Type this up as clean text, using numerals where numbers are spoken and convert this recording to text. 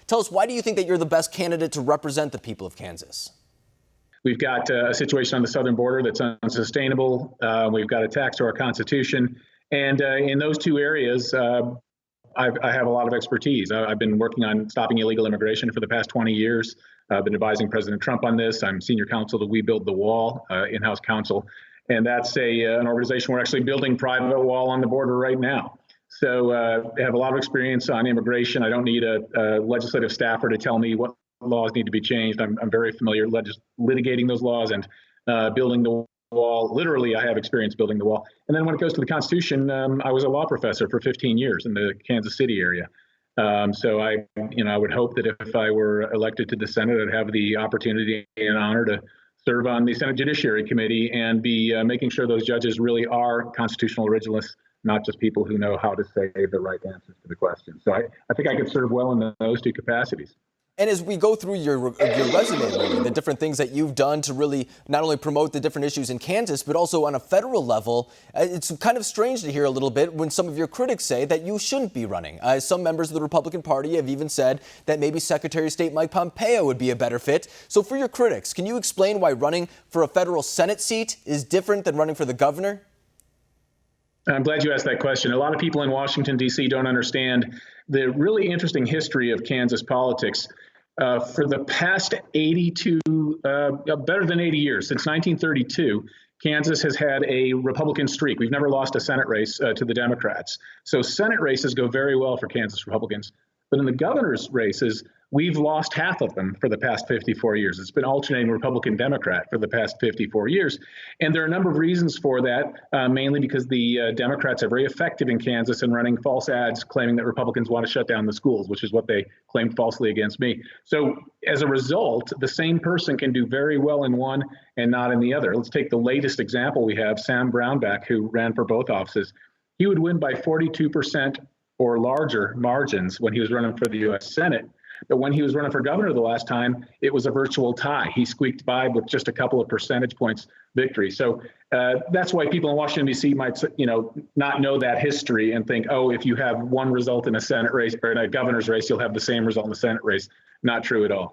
Tell us, why do you think that you're the best candidate to represent the people of Kansas? We've got a situation on the southern border that's unsustainable. We've got attacks to our Constitution. And in those two areas, I have a lot of expertise. I've been working on stopping illegal immigration for the past 20 years. I've been advising President Trump on this. I'm senior counsel to We Build the Wall, in-house counsel. And that's an organization we're actually building private wall on the border right now. So I have a lot of experience on immigration. I don't need a legislative staffer to tell me what laws need to be changed. I'm very familiar litigating those laws and building the wall. Literally, I have experience building the wall. And then when it goes to the Constitution, I was a law professor for 15 years in the Kansas City area. So I would hope that if I were elected to the Senate, I'd have the opportunity and honor to serve on the Senate Judiciary Committee and be making sure those judges really are constitutional originalists, not just people who know how to say the right answers to the question. So I think I could serve well in those two capacities. And as we go through your resume, really, the different things that you've done to really not only promote the different issues in Kansas, but also on a federal level, it's kind of strange to hear a little bit when some of your critics say that you shouldn't be running. Some members of the Republican Party have even said that maybe Secretary of State Mike Pompeo would be a better fit. So for your critics, can you explain why running for a federal Senate seat is different than running for the governor? I'm glad you asked that question. A lot of people in Washington, D.C. don't understand the really interesting history of Kansas politics. For the past better than 80 years, since 1932, Kansas has had a Republican streak. We've never lost a Senate race to the Democrats. So Senate races go very well for Kansas Republicans. But in the governor's races, we've lost half of them for the past 54 years. It's been alternating Republican-Democrat for the past 54 years. And there are a number of reasons for that, mainly because the Democrats are very effective in Kansas in running false ads claiming that Republicans want to shut down the schools, which is what they claimed falsely against me. So as a result, the same person can do very well in one and not in the other. Let's take the latest example we have, Sam Brownback, who ran for both offices. He would win by 42% or larger margins when he was running for the U.S. Senate. But when he was running for governor the last time, it was a virtual tie. He squeaked by with just a couple of percentage points victory. So that's why people in Washington, D.C. might, not know that history and think, oh, if you have one result in a Senate race or in a governor's race, you'll have the same result in the Senate race. Not true at all.